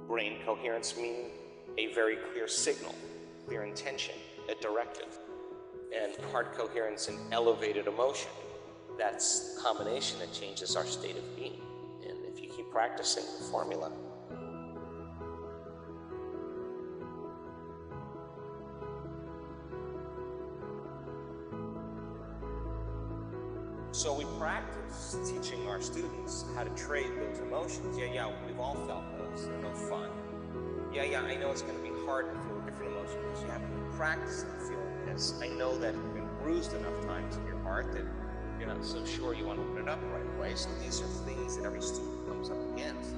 brain coherence mean a very clear signal, clear intention, a directive. And heart coherence and elevated emotion, that's a combination that changes our state of being. And if you keep practicing the formula, so we practice teaching our students how to trade those emotions. Yeah, we've all felt those. They're no fun. Yeah, I know it's going to be hard to feel a different emotion because you haven't been practicing feeling this. I know that you've been bruised enough times in your heart that you're not so sure you want to open it up right away. So these are things that every student comes up against.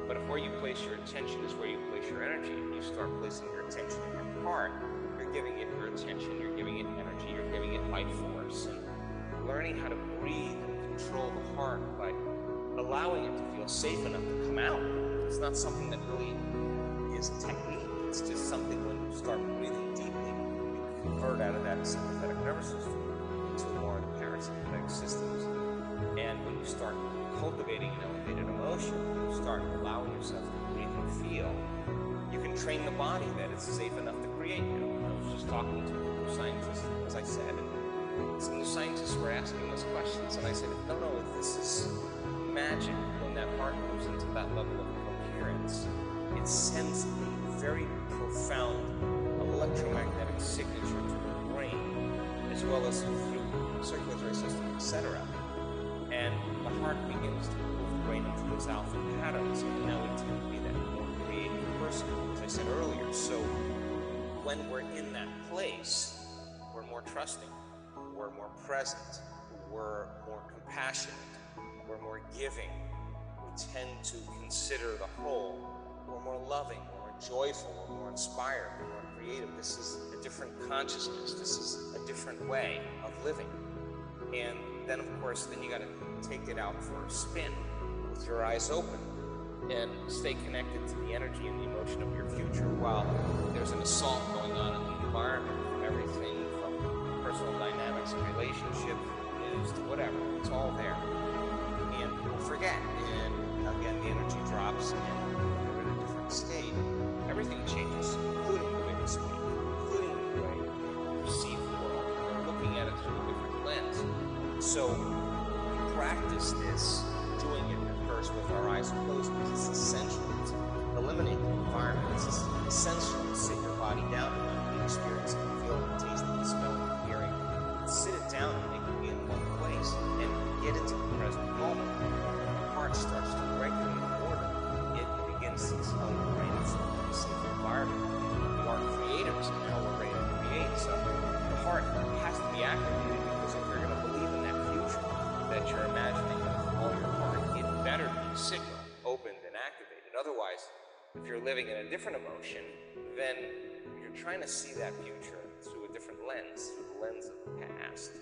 But if where you place your attention is where you place your energy, and you start placing your attention in your heart, you're giving it your attention, you're giving it energy, you're giving it life force. And learning how to breathe and control the heart by allowing it to feel safe enough to come out. It's not something that really is a technique. It's just something when you start breathing deeply, you convert out of that sympathetic nervous system into more of the parasympathetic systems. And when you start cultivating an elevated emotion, you start allowing yourself to breathe and feel, you can train the body that it's safe enough to create you. I was just talking to a scientist, as I said, and some of the scientists were asking us questions, and I said, no, this is magic. When that heart moves into that level of coherence, it sends a very profound electromagnetic signature to the brain, as well as through the circulatory system, etc. And the heart begins to move the brain into those alpha patterns, and now we tend to be that more creative person, as I said earlier. So when we're in that place, we're more trusting. We're more present, we're more compassionate, we're more giving, we tend to consider the whole, we're more loving, we're more joyful, we're more inspired, we're more creative. This is a different consciousness, this is a different way of living. And then of course, then you gotta take it out for a spin with your eyes open and stay connected to the energy and the emotion of your future while there's an assault going on in the environment from everything personal dynamics and relationships, news, to whatever. It's all there. And people forget. And again, the energy drops and you're in a different state. Everything changes, including the way we speak, including the way we perceive the world. We're looking at it through a different lens. So we practice this, doing it at first with our eyes closed because it's essential to eliminate the environment. It's essential to sit your body down and not be experiencing the feeling, the tasting, the smelling, sit it down and make it be in one place and get into the present moment. When the heart starts to regulate order, it begins to tell the brain it's a safe environment. We are creators and now we're ready to create. So the heart has to be activated because if you're going to believe in that future that you're imagining with all your heart, it better be signal, opened, and activated. Otherwise, if you're living in a different emotion, then you're trying to see that future through a different lens, through the lens of the past.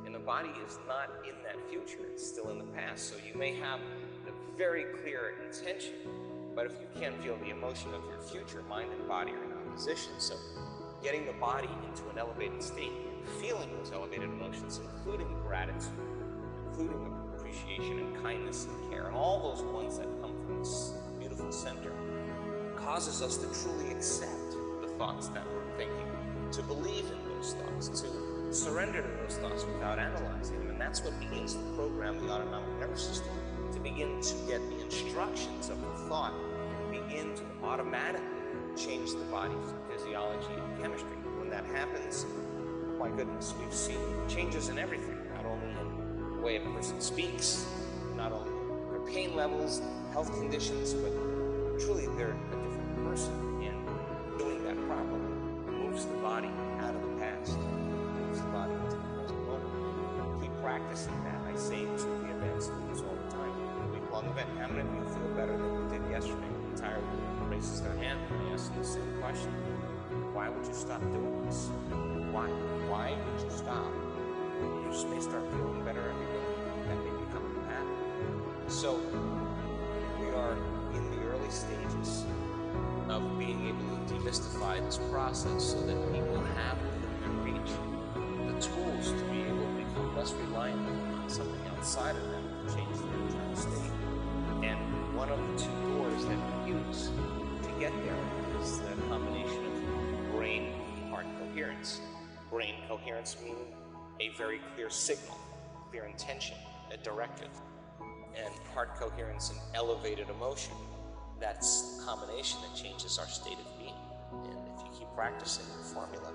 And the body is not in that future, it's still in the past. So you may have a very clear intention, but if you can't feel the emotion of your future, mind and body are in opposition. So getting the body into an elevated state, feeling those elevated emotions, including gratitude, including appreciation and kindness and care, and all those ones that come from this beautiful center, causes us to truly accept the thoughts that we're thinking, to believe in those thoughts, to surrender to those thoughts without analyzing them. And that's what begins to program the autonomic nervous system to begin to get the instructions of the thought and begin to automatically change the body's physiology and chemistry. When that happens, my goodness, we've seen changes in everything, not only in the way a person speaks, not only their pain levels, health conditions, but truly they're a different person. And doing that properly moves the body out of the past, moves the body into the present moment. Keep practicing that. I say to the advanced students all the time, in a week-long event, how many of you feel better than you did yesterday? The entire group raises their hand and I ask them the same question. Why would you stop doing this? Why? Why would you stop? You just may start feeling better every day. That may become a pattern. So we are in the early stages of being able to demystify this process so that people have within their reach the tools to be able to become less reliant on something outside of them to change their internal state. And one of the two doors that we use get there is the combination of brain-heart coherence. Brain coherence meaning a very clear signal, clear intention, a directive. And heart coherence and elevated emotion, that's the combination that changes our state of being. And if you keep practicing the formula,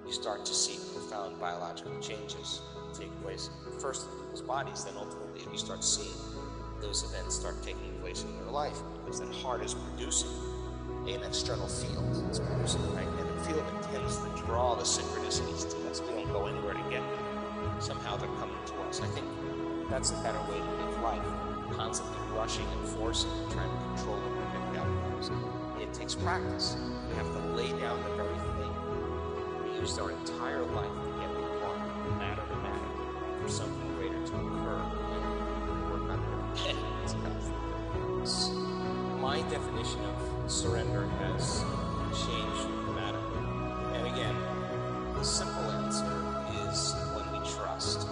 you start to see profound biological changes take place first in people's bodies, then ultimately you start seeing those events start taking place in their life, because that heart is producing an external field. It's producing a magnetic field that tends to draw the synchronicities to us. We don't go anywhere to get them. Somehow they're coming to us. I think that's a better way to live life. Constantly rushing and forcing and trying to control and predict outcomes. It takes practice. We have to lay down the very thing we used our entire life to get what we want, matter to matter, for something greater to occur, and work on it. It's kind of my definition of surrender has changed dramatically. And again, the simple answer is when we trust,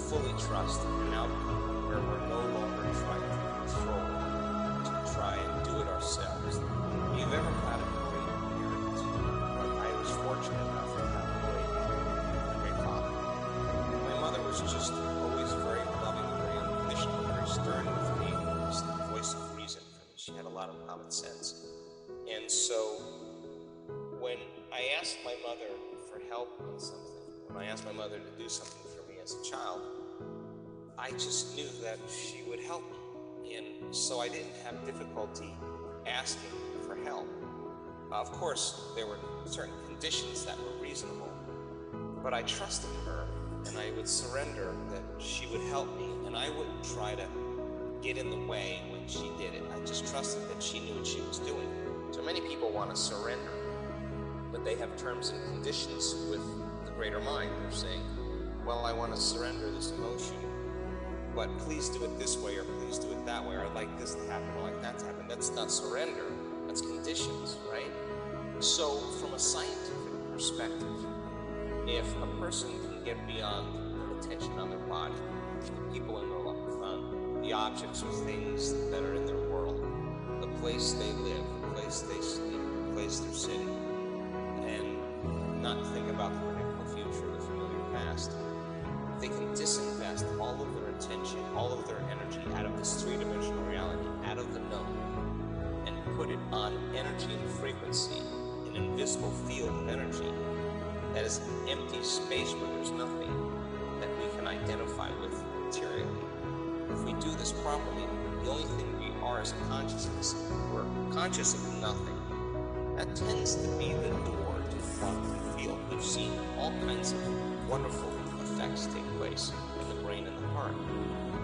fully trust an outcome where we're no longer trying to control, to try and do it ourselves. If you've ever had a great parent, I was fortunate enough to have a great mother and a great father. My mother was just always very loving, very unconditional, very stern with me, was the voice of reason for me. She had a lot of common sense. And so when I asked my mother for help on something, when I asked my mother to do something for me as a child, I just knew that she would help me. And so I didn't have difficulty asking for help. Of course, there were certain conditions that were reasonable, but I trusted her, and I would surrender that she would help me, and I wouldn't try to get in the way when she did it. I just trusted that she knew what she was doing. So many people want to surrender, but they have terms and conditions with the greater mind. They're saying, well, I want to surrender this emotion, but please do it this way, or please do it that way, or I'd like this to happen, or like that to happen. That's not surrender, that's conditions, right? So from a scientific perspective, if a person can get beyond their attention on their body, the people in their life, on the objects or things that are in their world, the place they live, the place they sleep, the place they're sitting, and not think about the predictable future, the familiar past, they can disinvest all of their attention, all of their energy out of this three-dimensional reality, out of the known, and put it on energy and frequency, an invisible field of energy that is an empty space where there's nothing that we can identify with materially. If we do this properly, the only thing we are as a consciousness, we're conscious of nothing. That tends to be the door to quantum field. We've seen all kinds of wonderful effects take place in the brain and the heart.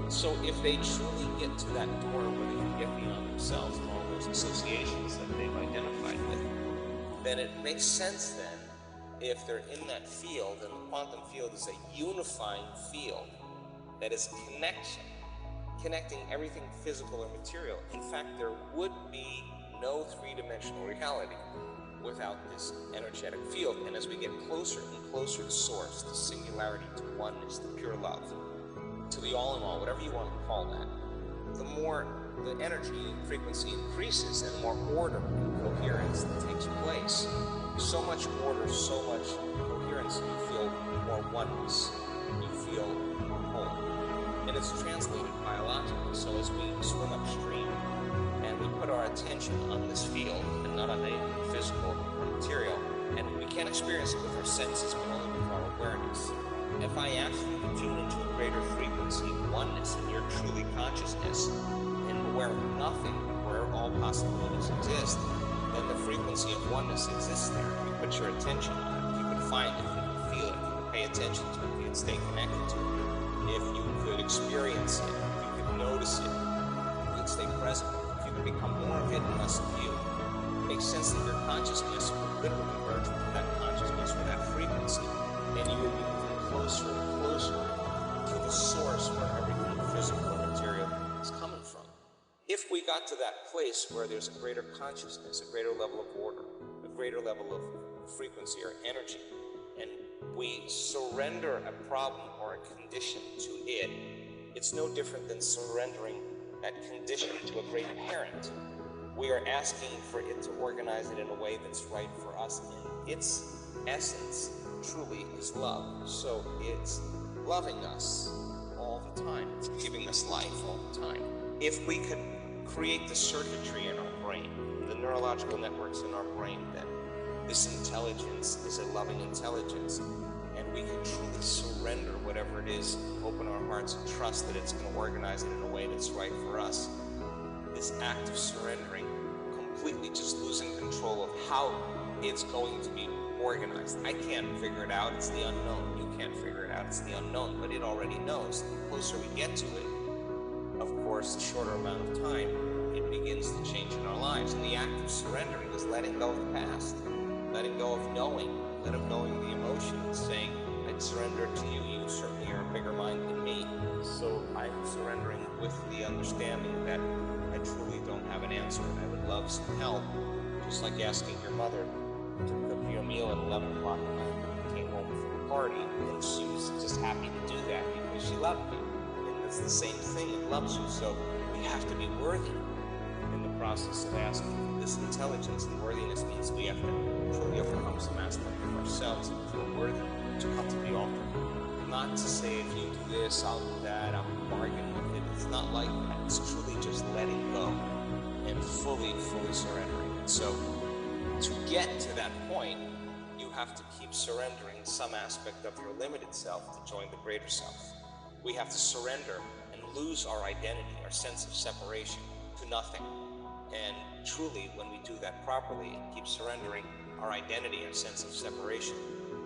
So if they truly get to that door where they can get beyond themselves and all those associations that they've identified with, then it makes sense then, if they're in that field, and the quantum field is a unifying field that is connection, connecting everything physical or material. In fact, there would be no three-dimensional reality without this energetic field. And as we get closer and closer to source, to singularity, to oneness, to pure love, to the all-in-all, whatever you want to call that, the more the energy and frequency increases and the more order and coherence that takes place. So much order, so much coherence, you feel more oneness, you feel more whole. And it's translated biologically. So as we swim upstream and we put our attention on this field and not on anything physical or material, and we can't experience it with our senses, but only with our awareness. If I ask you to tune into a greater frequency of oneness and you're truly consciousness and aware of nothing, where all possibilities exist, then the frequency of oneness exists there. If you put your attention on it, if you could find it, if you could feel it, if you could pay attention to it, if you could stay connected to it, if you could experience it, if you could notice it, if you could stay present, if you could become more of it and less of you, it makes sense that your consciousness would literally merge with that consciousness or that frequency, and you would be moving closer and closer to the source where everything physical or material is coming from. If we got to that place where there's a greater consciousness, a greater level of order, a greater level of frequency or energy, and we surrender a problem or a condition to it, it's no different than surrendering that condition to a great parent. We are asking for it to organize it in a way that's right for us. And its essence truly is love. So it's loving us all the time. It's giving us life all the time. If we could create the circuitry in our brain, the neurological networks in our brain, that this intelligence is a loving intelligence, and we can truly surrender whatever it is, open our hearts and trust that it's going to organize it in a way that's right for us. This act of surrendering, completely just losing control of how it's going to be organized. I can't figure it out, it's the unknown. You can't figure it out, it's the unknown, but it already knows. The closer we get to it, of course, the shorter amount of time, it begins to change in our lives. And the act of surrendering is letting go of the past, letting go of knowing, letting go of the emotions, saying, I surrender to you, you certainly are a bigger mind than me. So I'm surrendering with the understanding that I truly don't have an answer and I would love some help. Just like asking your mother to cook you a meal at 11 o'clock at night when you came home from a party, and she was just happy to do that because she loved you. And it's the same thing, it loves you. So we have to be worthy in the process of asking for this intelligence. And worthiness means we have to truly overcome some aspect of ourselves and feel worthy to come to the altar. Not to say, if you do this, I'll do that, I'll bargain with it. It's not like that. It's truly just letting go and fully surrendering. And so to get to that point, you have to keep surrendering some aspect of your limited self to join the greater self. We have to surrender and lose our identity, our sense of separation, to nothing. And truly, when we do that properly and keep surrendering our identity, our sense of separation,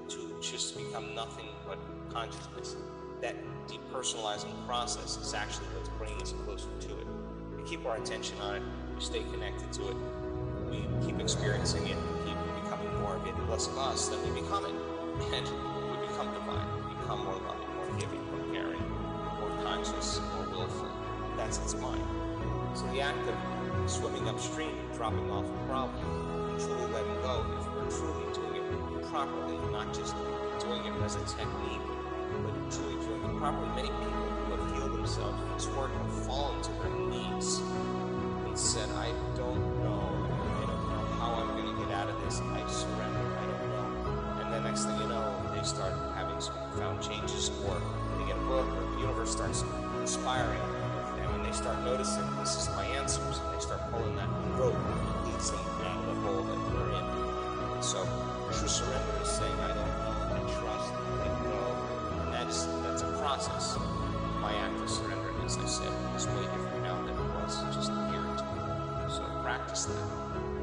to just become nothing but consciousness, that depersonalizing process is actually what's bringing us closer to it. We keep our attention on it, we stay connected to it, we keep experiencing it, we keep becoming more of it, less of us, then we become it. And we become divine, we become more loving, more giving, more caring, more conscious, more willful. That's its mind. So the act of swimming upstream, dropping off a problem, and truly letting go, if we're truly doing it properly, not just doing it as a technique, but truly doing it properly. Many people who have healed themselves in this work have fallen to their knees and said, I don't know how I'm going to get out of this. I surrender, I don't know. And then next thing you know, they start having some profound changes, or they get a book, or the universe starts inspiring them, and they start noticing, this is my answers, and they start pulling that rope that leads them out of the hole that they're in. And so true surrender is saying, I don't know, I trust, I let go. And that's a process. My act of surrender, as I said, is way different now than it was just a year or two. So practice that.